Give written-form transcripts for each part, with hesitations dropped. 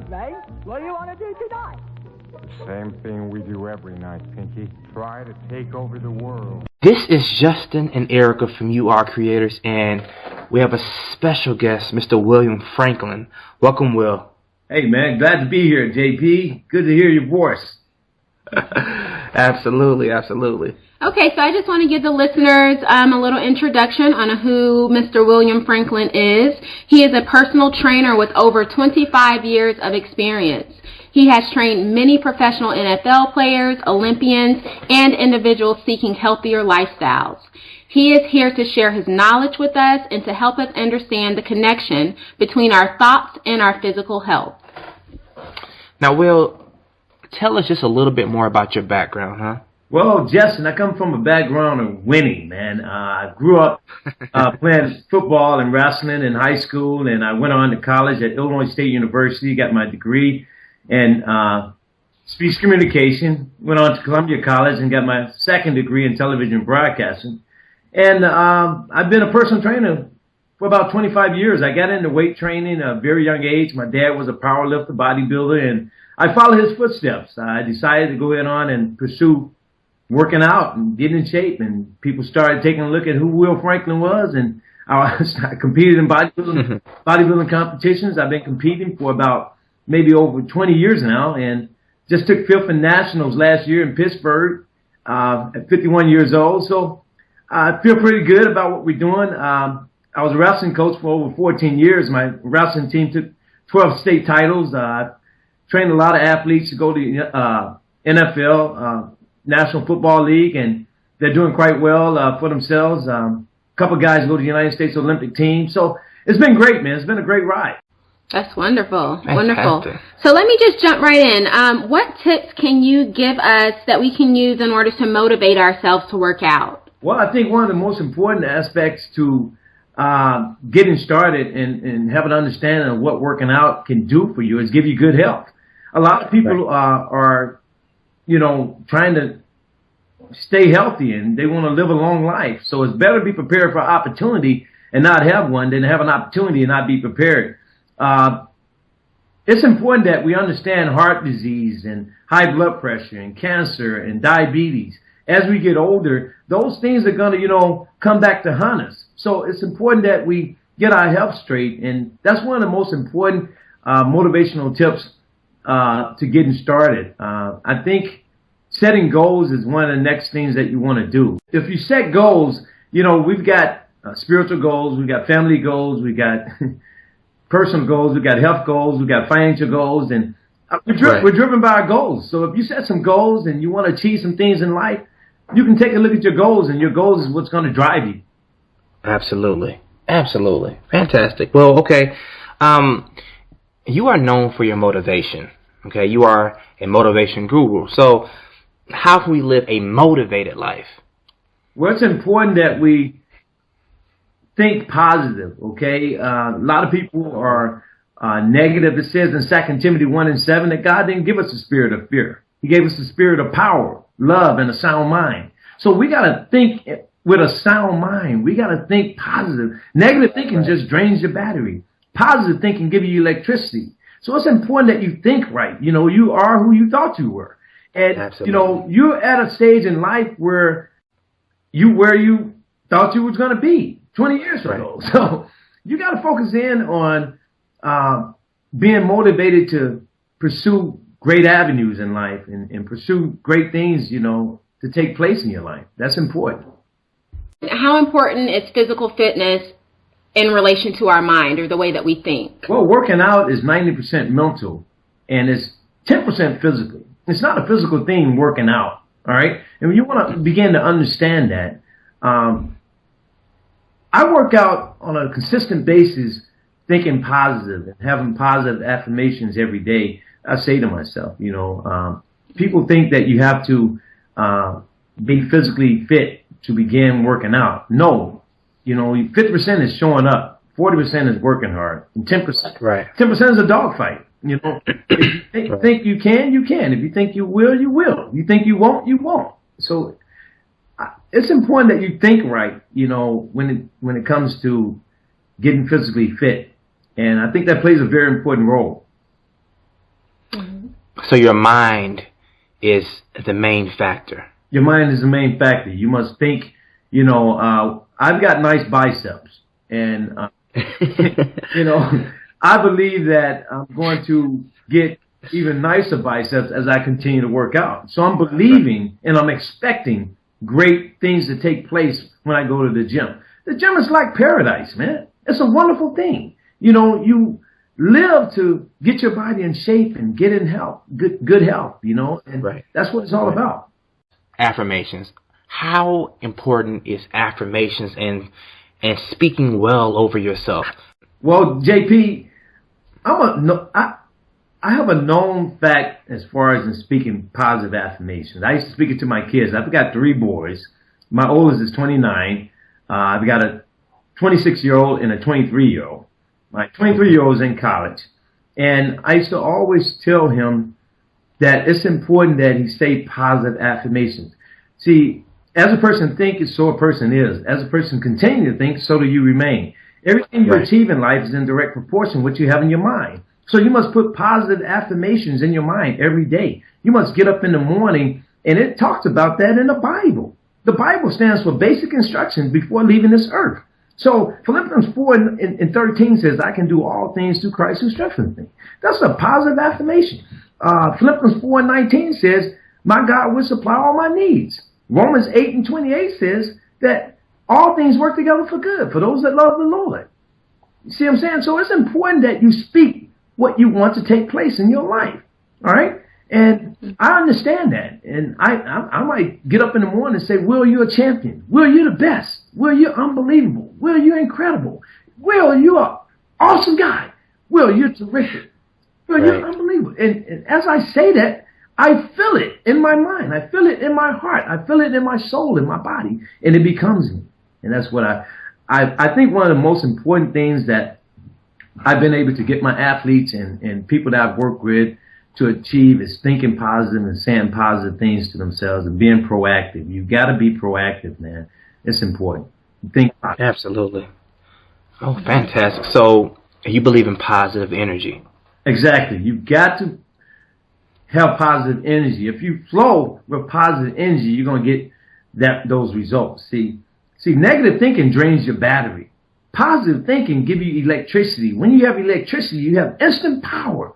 Ray. What do you want to do tonight? Same thing we do every night, Pinky. Try to take over the world. This is Justin and Erica from YouAreCreators, and we have a special guest, Mr. William Franklin. Welcome, Will. Hey, man. Glad to be here, JP. Good to hear your voice. Absolutely, absolutely. Okay, so I just want to give the listeners a little introduction on who Mr. William Franklin is. He is a personal trainer with over 25 years of experience. He has trained many professional NFL players, Olympians, and individuals seeking healthier lifestyles. He is here to share his knowledge with us and to help us understand the connection between our thoughts and our physical health. Now, Will, tell us just a little bit more about your background, huh? Well, Justin, I come from a background of winning, man. I grew up playing football and wrestling in high school, and I went on to college at Illinois State University, got my degree in speech communication, went on to Columbia College and got my second degree in television broadcasting. And I've been a personal trainer for about 25 years. I got into weight training at a very young age. My dad was a power lifter, bodybuilder, and I followed his footsteps. I decided to go ahead on and pursue working out and getting in shape, and people started taking a look at who Will Franklin was, and I competed in bodybuilding competitions. I've been competing for about maybe over 20 years now, and just took fifth in nationals last year in Pittsburgh at 51 years old. So I feel pretty good about what we're doing. I was a wrestling coach for over 14 years. My wrestling team took 12 state titles. Trained a lot of athletes to go to NFL, National Football League, and they're doing quite well for themselves. A couple guys go to the United States Olympic team. So it's been great, man. It's been a great ride. That's wonderful. Fantastic. Wonderful. So let me just jump right in. What tips can you give us that we can use in order to motivate ourselves to work out? Well, I think one of the most important aspects to getting started and have an understanding of what working out can do for you is give you good health. A lot of people are, trying to stay healthy and they want to live a long life. So it's better to be prepared for opportunity and not have one than to have an opportunity and not be prepared. It's important that we understand heart disease and high blood pressure and cancer and diabetes. As we get older, those things are going to, come back to haunt us. So it's important that we get our health straight. And that's one of the most important motivational tips to getting started. I think setting goals is one of the next things that you want to do. If you set goals, we've got spiritual goals, we've got family goals, we've got personal goals, we've got health goals, we've got financial goals, and we're driven by our goals. So if you set some goals and you want to achieve some things in life, you can take a look at your goals, and your goals is what's going to drive you. Absolutely. Absolutely. Fantastic. Well, okay. You are known for your motivation. Okay. You are a motivation guru. So how can we live a motivated life? Well, it's important that we think positive, okay? A lot of people are negative. It says in 2 Timothy 1:7 that God didn't give us a spirit of fear. He gave us a spirit of power, love, and a sound mind. So we got to think with a sound mind. We got to think positive. Negative thinking just drains your battery. Positive thinking gives you electricity. So it's important that you think right. You are who you thought you were. And, Absolutely. You're at a stage in life where you thought you was going to be 20 years ago. So you got to focus in on being motivated to pursue great avenues in life and pursue great things, to take place in your life. That's important. How important is physical fitness in relation to our mind or the way that we think? Well, working out is 90% mental and it's 10% physical. It's not a physical thing, working out. All right. And you want to begin to understand that. I work out on a consistent basis, thinking positive and having positive affirmations every day. I say to myself, people think that you have to be physically fit to begin working out. No, 50% is showing up, 40% is working hard, and 10% is a dogfight. If you think you can, you can. If you think you will, you will. If you think you won't, you won't. So it's important that you think right, when it comes to getting physically fit. And I think that plays a very important role. So your mind is the main factor. Your mind is the main factor. You must think, you know, I've got nice biceps, and, you know, I believe that I'm going to get even nicer biceps as I continue to work out. So I'm believing and I'm expecting great things to take place when I go to the gym. The gym is like paradise, man. It's a wonderful thing. You know, you live to get your body in shape and get in health, good health, you know, and that's what it's all about. Affirmations. How important is affirmations and speaking well over yourself? Well, JP, I have a known fact as far as in speaking positive affirmations. I used to speak it to my kids. I've got 3 boys. My oldest is 29. I've got a 26-year-old and a 23-year-old. My 23-year-old is in college. And I used to always tell him that it's important that he say positive affirmations. See, as a person thinks, so a person is. As a person continues to think, so do you remain. Everything you achieve in life is in direct proportion to what you have in your mind. So you must put positive affirmations in your mind every day. You must get up in the morning, and it talks about that in the Bible. The Bible stands for basic instructions before leaving this earth. So Philippians 4 and 13 says, I can do all things through Christ who strengthens me. That's a positive affirmation. Philippians 4 and 19 says, my God will supply all my needs. Romans 8 and 28 says that all things work together for good for those that love the Lord. You see what I'm saying? So it's important that you speak what you want to take place in your life. All right? And I understand that. And I might get up in the morning and say, Will, you're a champion. Will, you're the best. Will, you're unbelievable. Will, you're incredible. Will, you're an awesome guy. Will, you're terrific. Will, you're unbelievable. And as I say that, I feel it in my mind. I feel it in my heart. I feel it in my soul, in my body. And it becomes me. And that's what I think one of the most important things that I've been able to get my athletes and people that I've worked with to achieve is thinking positive and saying positive things to themselves and being proactive. You've got to be proactive, man. It's important. Think positive. Absolutely. Oh, fantastic. So you believe in positive energy. Exactly. You've got to have positive energy. If you flow with positive energy, you're going to get those results. See, negative thinking drains your battery. Positive thinking gives you electricity. When you have electricity, you have instant power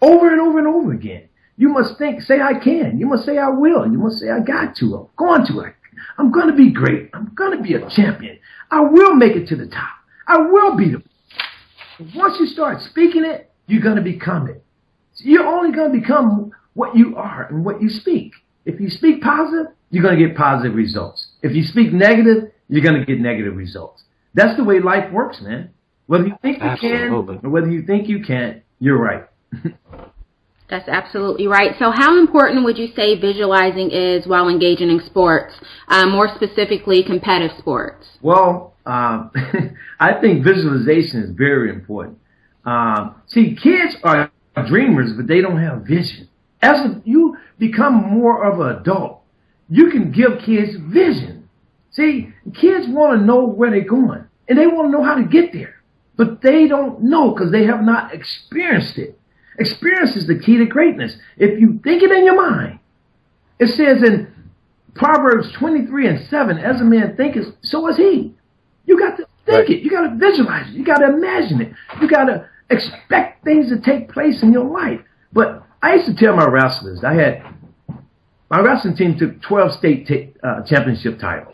over and over and over again. You must say, I can. You must say, I will. You must say, I got to. I'm going to. I'm going to be great. I'm going to be a champion. I will make it to the top. I will be the. Once you start speaking it, you're going to become it. You're only going to become what you are and what you speak. If you speak positive, you're going to get positive results. If you speak negative, you're going to get negative results. That's the way life works, man. Whether you think you can or whether you think you can't, you're right. That's absolutely right. So how important would you say visualizing is while engaging in sports, more specifically competitive sports? Well, I think visualization is very important. See, kids are dreamers, but they don't have vision. As you become more of an adult, you can give kids vision. See, kids want to know where they're going, and they want to know how to get there, but they don't know because they have not experienced it. Experience is the key to greatness. If you think it in your mind, it says in Proverbs 23 and 7, as a man thinketh, so is he. You got to think it. You got to visualize it. You got to imagine it. You got to expect things to take place in your life. But I used to tell my wrestlers, my wrestling team took 12 state championship titles.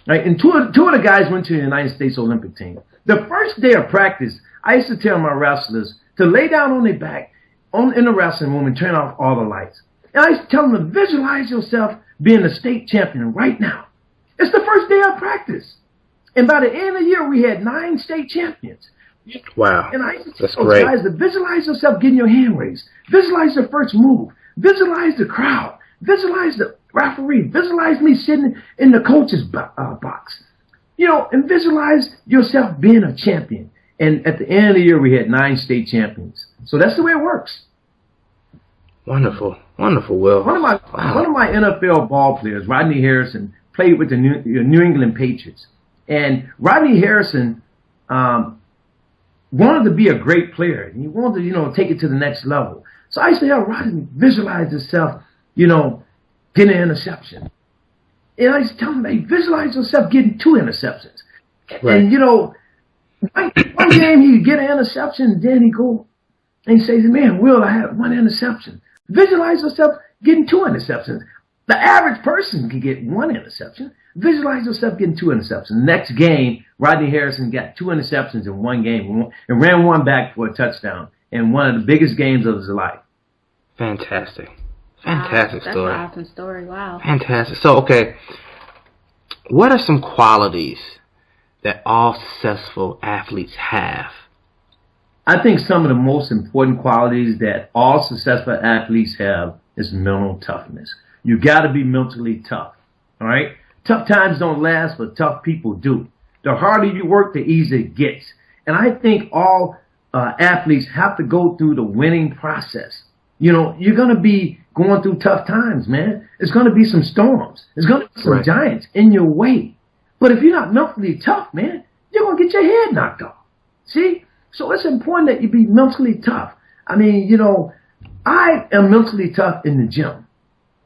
Right? And two of the guys went to the United States Olympic team. The first day of practice, I used to tell my wrestlers to lay down on their back in the wrestling room and turn off all the lights. And I used to tell them to visualize yourself being a state champion right now. It's the first day of practice. And by the end of the year, we had 9 state champions. Wow. And I used to tell those guys to visualize yourself getting your hand raised. Visualize the first move. Visualize the crowd. Visualize the referee. Visualize me sitting in the coach's box. You know, and visualize yourself being a champion. And at the end of the year, we had 9 state champions. So that's the way it works. Wonderful. Wonderful, Will. One of my NFL ball players, Rodney Harrison, played with the New England Patriots. And Rodney Harrison wanted to be a great player. And he wanted to, take it to the next level. So I used to have Rodney visualize himself, getting an interception. And I used to tell him, hey, visualize yourself getting 2 interceptions. Right. And, one game he'd get an interception, and then he'd go and he says, man, Will, I had 1 interception. Visualize yourself getting 2 interceptions. The average person can get 1 interception. Visualize yourself getting 2 interceptions. Next game, Rodney Harrison got 2 interceptions in 1 game and ran 1 back for a touchdown in one of the biggest games of his life. Fantastic. Fantastic story. That's an awesome story. Wow. Fantastic. So, okay, what are some qualities that all successful athletes have? I think some of the most important qualities that all successful athletes have is mental toughness. You got to be mentally tough, all right? Tough times don't last, but tough people do. The harder you work, the easier it gets. And I think all athletes have to go through the winning process. You're going to be going through tough times, man. There's going to be some storms. There's going to be some giants in your way. But if you're not mentally tough, man, you're going to get your head knocked off. See? So it's important that you be mentally tough. I mean, I am mentally tough in the gym.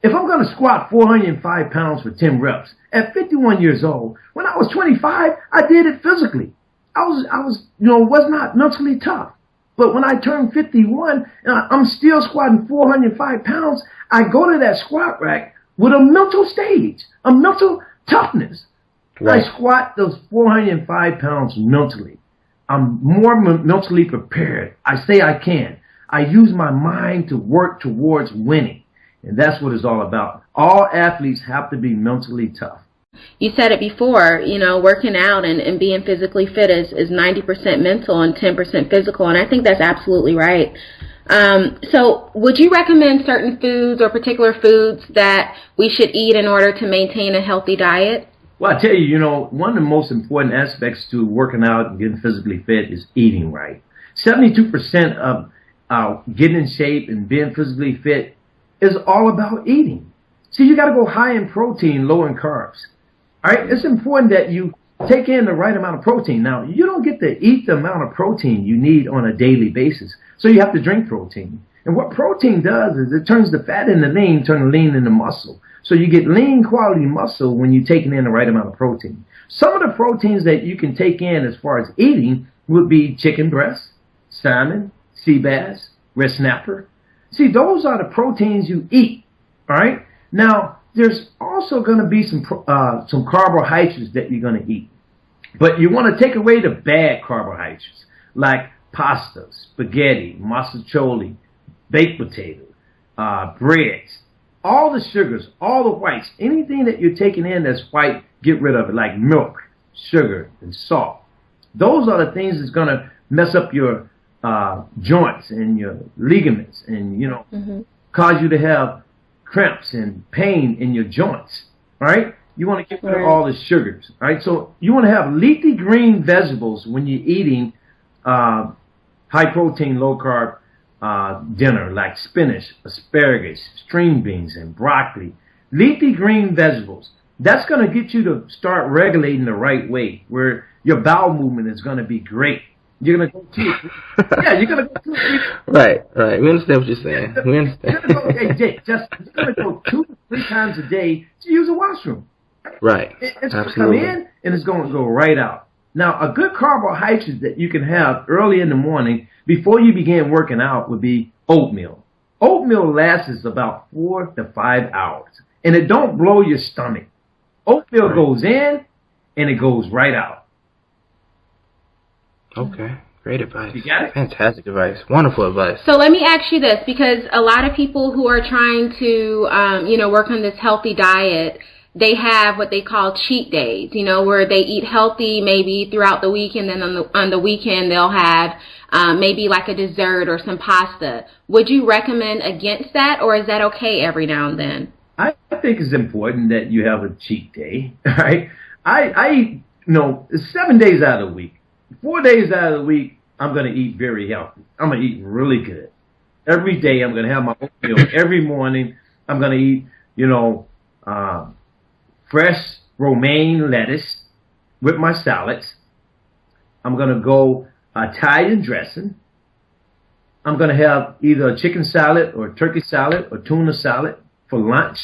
If I'm going to squat 405 pounds for 10 reps at 51 years old, when I was 25, I did it physically. I was not mentally tough. But when I turned 51 and I'm still squatting 405 pounds, I go to that squat rack with a mental stage, a mental toughness. Right. I squat those 405 pounds mentally. I'm more mentally prepared. I say I can. I use my mind to work towards winning. And that's what it's all about. All athletes have to be mentally tough. You said it before, working out and being physically fit is 90% mental and 10% physical, and I think that's absolutely right. So would you recommend certain foods or particular foods that we should eat in order to maintain a healthy diet? Well, I tell you, one of the most important aspects to working out and getting physically fit is eating right. 72% of getting in shape and being physically fit is all about eating. See, you got to go high in protein, low in carbs. All right, it's important that you take in the right amount of protein. Now, you don't get to eat the amount of protein you need on a daily basis, so you have to drink protein. And what protein does is it turns the fat into lean, turn the lean into muscle. So you get lean quality muscle when you're taking in the right amount of protein. Some of the proteins that you can take in as far as eating would be chicken breast, salmon, sea bass, red snapper. See, those are the proteins you eat, all right? Now, there's also going to be some carbohydrates that you're going to eat. But you want to take away the bad carbohydrates, like pasta, spaghetti, masticholi, baked potato, breads, all the sugars, all the whites, anything that you're taking in that's white, get rid of it, like milk, sugar, and salt. Those are the things that's going to mess up your joints and your ligaments and, cause you to have cramps and pain in your joints, all right? You want to get rid of all the sugars, all right? So you want to have leafy green vegetables when you're eating high protein, low carb dinner, like spinach, asparagus, string beans, and broccoli. Leafy green vegetables. That's going to get you to start regulating the right way, where your bowel movement is going to be great. You're going to go 2 or 3. Yeah, you're going to go 2 or 3. Right. We understand what you're saying. We understand. You're going to go 2 to 3 times a day to use a washroom. Right. It's going to come in and it's going to go right out. Now, a good carbohydrate that you can have early in the morning before you begin working out would be oatmeal. Oatmeal lasts about 4 to 5 hours, and it don't blow your stomach. Oatmeal goes in and it goes right out. Okay. Great advice. You got it? Fantastic advice. Wonderful advice. So let me ask you this, because a lot of people who are trying to, work on this healthy diet, they have what they call cheat days, where they eat healthy maybe throughout the week, and then on the weekend they'll have maybe like a dessert or some pasta. Would you recommend against that, or is that okay every now and then? I think it's important that you have a cheat day, right? I eat, 7 days out of the week. 4 days out of the week, I'm going to eat very healthy. I'm going to eat really good. Every day, I'm going to have my oatmeal. Every morning, I'm going to eat, fresh romaine lettuce with my salads. I'm going to go Italian dressing. I'm going to have either a chicken salad or turkey salad or tuna salad for lunch.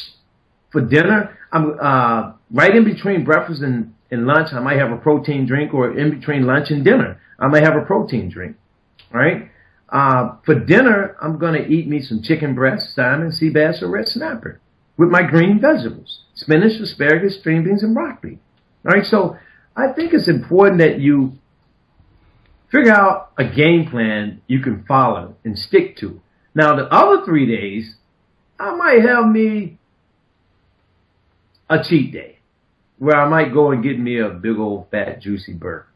For dinner, I'm right in between breakfast and lunch, I might have a protein drink, or in between lunch and dinner, I might have a protein drink, right? For dinner, I'm going to eat me some chicken breast, salmon, sea bass, or red snapper with my green vegetables, spinach, asparagus, string beans, and broccoli. All right, so I think it's important that you figure out a game plan you can follow and stick to. Now, the other 3 days, I might have me a cheat day where I might go and get me a big old fat juicy burger.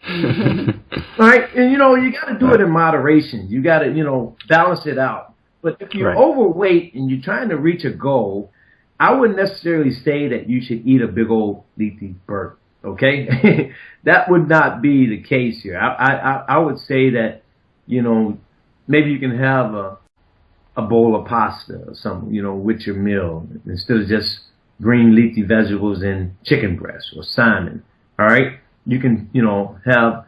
All right, and you got to do it in moderation. You got to balance it out. But if you're overweight and you're trying to reach a goal, I wouldn't necessarily say that you should eat a big old leafy burger. Okay, that would not be the case here. I would say that maybe you can have a bowl of pasta or something with your meal instead of just green leafy vegetables and chicken breast or salmon. All right, you can have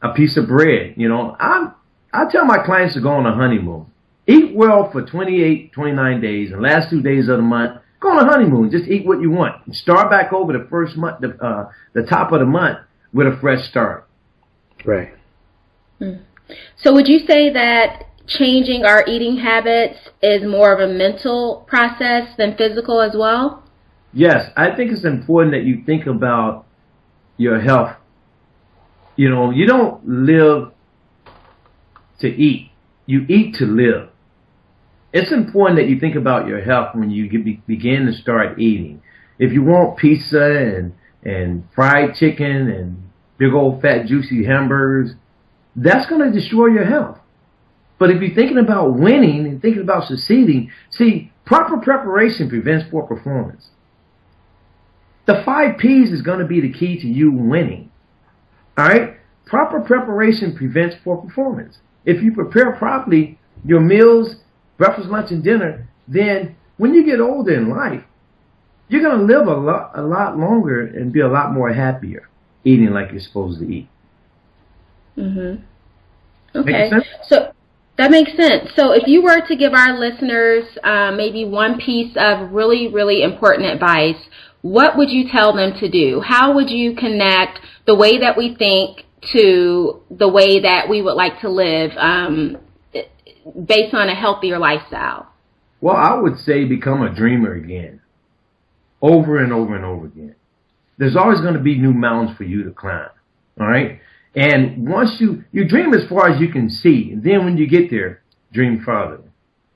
a piece of bread. I tell my clients to go on a honeymoon. Eat well for 28, 29 days, and last 2 days of the month, go on a honeymoon. Just eat what you want. Start back over the first month, the top of the month, with a fresh start. Right. So would you say that changing our eating habits is more of a mental process than physical as well? Yes, I think it's important that you think about your health. You don't live to eat. You eat to live. It's important that you think about your health when you begin to start eating. If you want pizza and fried chicken and big old fat juicy hamburgers, that's going to destroy your health. But if you're thinking about winning and thinking about succeeding, see, proper preparation prevents poor performance. The 5 P's is going to be the key to you winning. All right? Proper preparation prevents poor performance. If you prepare properly your meals, breakfast, lunch, and dinner, then when you get older in life, you're going to live a lot longer and be a lot more happier eating like you're supposed to eat. Okay. So that makes sense. So if you were to give our listeners maybe one piece of really, really important advice, what would you tell them to do? How would you connect the way that we think to the way that we would like to live based on a healthier lifestyle? Well, I would say become a dreamer again, over and over and over again. There's always going to be new mountains for you to climb, all right? And once you dream as far as you can see, and then when you get there, dream farther.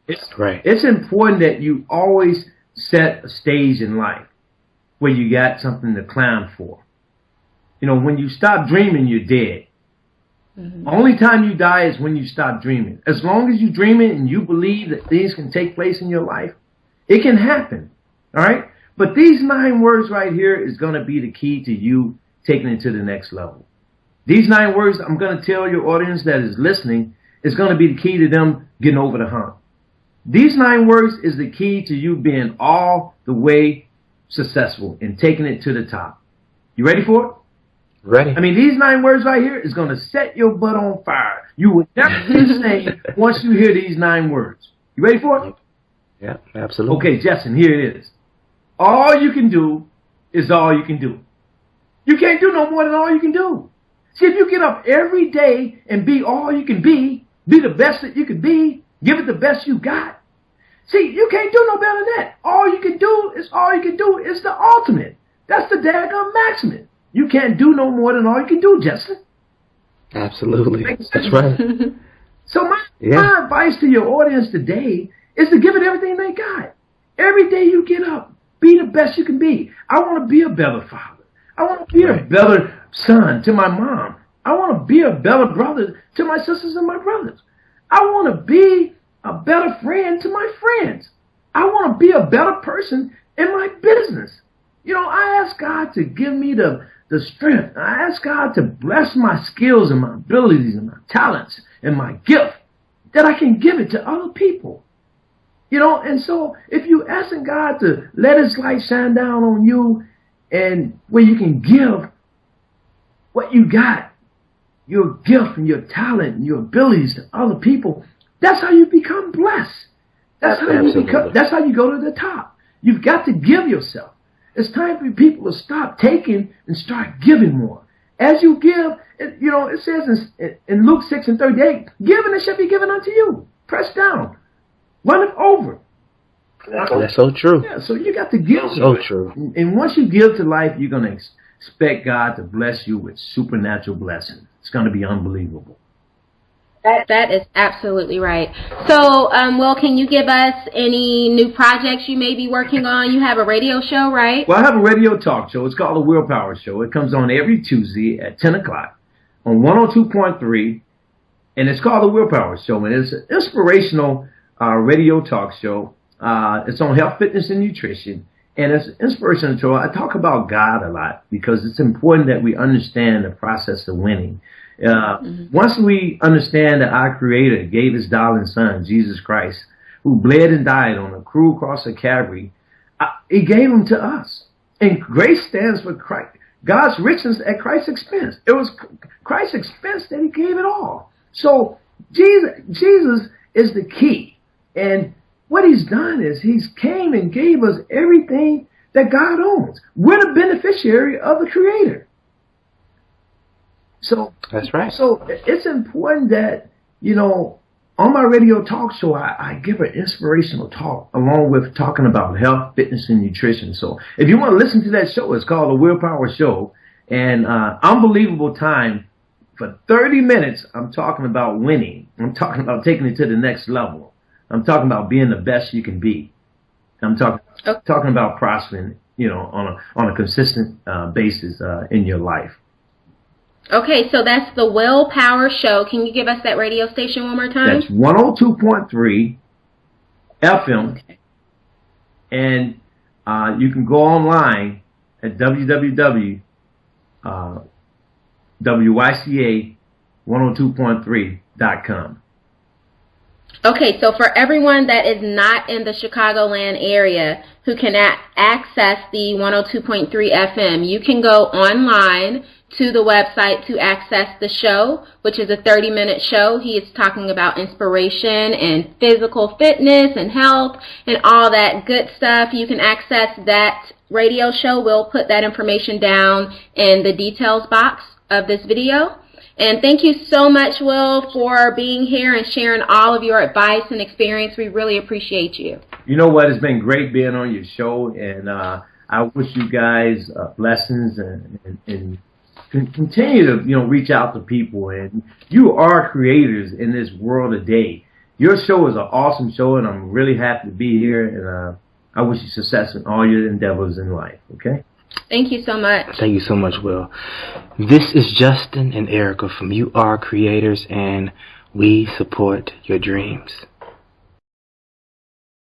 It's important that you always set a stage in life where you got something to climb for. When you stop dreaming, you're dead. Only time you die is when you stop dreaming. As long as you're dreaming and you believe that things can take place in your life, it can happen. All right? But these 9 words right here is going to be the key to you taking it to the next level. These 9 words I'm going to tell your audience that is listening is going to be the key to them getting over the hump. These 9 words is the key to you being all the way successful and taking it to the top. You ready for it? Ready. I mean, these 9 words right here is going to set your butt on fire. You will never be the same once you hear these 9 words. You ready for it? Yeah, absolutely. Okay, Justin, here it is. All you can do is all you can do. You can't do no more than all you can do. See, if you get up every day and be all you can be the best that you can be, give it the best you got. See, you can't do no better than that. All you can do is all you can do. It's the ultimate. That's the daggone maximum. You can't do no more than all you can do, Justin. Absolutely. That's right. So my advice to your audience today is to give it everything they got. Every day you get up, be the best you can be. I want to be a better father. I want to be a better son to my mom. I want to be a better brother to my sisters and my brothers. I want to be a better friend to my friends. I want to be a better person in my business. I ask God to give me the strength. I ask God to bless my skills and my abilities and my talents and my gift that I can give it to other people. And so if you asking God to let His light shine down on you and where you can give what you got your gift and your talent and your abilities to other people, that's how you become blessed. That's how you become. That's how you go to the top. You've got to give yourself. It's time for people to stop taking and start giving more. As you give, it says in Luke 6:38, give and it shall be given unto you. Press down, run it over. That's so true. Yeah, so you got to give. So true. And once you give to life, you're going to expect God to bless you with supernatural blessings. It's going to be unbelievable. That is absolutely right. So, Will, can you give us any new projects you may be working on? You have a radio show, right? Well, I have a radio talk show. It's called The Willpower Show. It comes on every Tuesday at 10 o'clock on 102.3, and it's called The Willpower Show, and it's an inspirational radio talk show. It's on health, fitness, and nutrition, and it's an inspirational show. I talk about God a lot because it's important that we understand the process of winning. Once we understand that our Creator gave His darling Son, Jesus Christ, who bled and died on the cruel cross of Calvary, He gave Him to us. And grace stands for Christ, God's richness at Christ's expense. It was Christ's expense that He gave it all. So Jesus is the key. And what He's done is He's came and gave us everything that God owns. We're the beneficiary of the Creator. So that's right. So it's important that, on my radio talk show, I give an inspirational talk along with talking about health, fitness, and nutrition. So if you want to listen to that show, it's called The Willpower Show. And unbelievable time. For 30 minutes, I'm talking about winning. I'm talking about taking it to the next level. I'm talking about being the best you can be. I'm talking about prospering, on a consistent basis in your life. Okay, so that's the Willpower Show. Can you give us that radio station one more time? That's 102.3 FM. Okay. And you can go online at www.wyca102.3.com. Okay, so for everyone that is not in the Chicagoland area who can access the 102.3 FM, you can go online to the website to access the show, which is a 30-minute show. He is talking about inspiration and physical fitness and health and all that good stuff. You can access that radio show. We'll put that information down in the details box of this video. And thank you so much, Will, for being here and sharing all of your advice and experience. We really appreciate you. You know what? It's been great being on your show, and I wish you guys blessings and continue to reach out to people. And you are creators in this world today. Your show is an awesome show, and I'm really happy to be here. And I wish you success in all your endeavors in life. Okay. Thank you so much. Thank you so much, Will. This is Justin and Erica from YouAreCreators, and we support your dreams.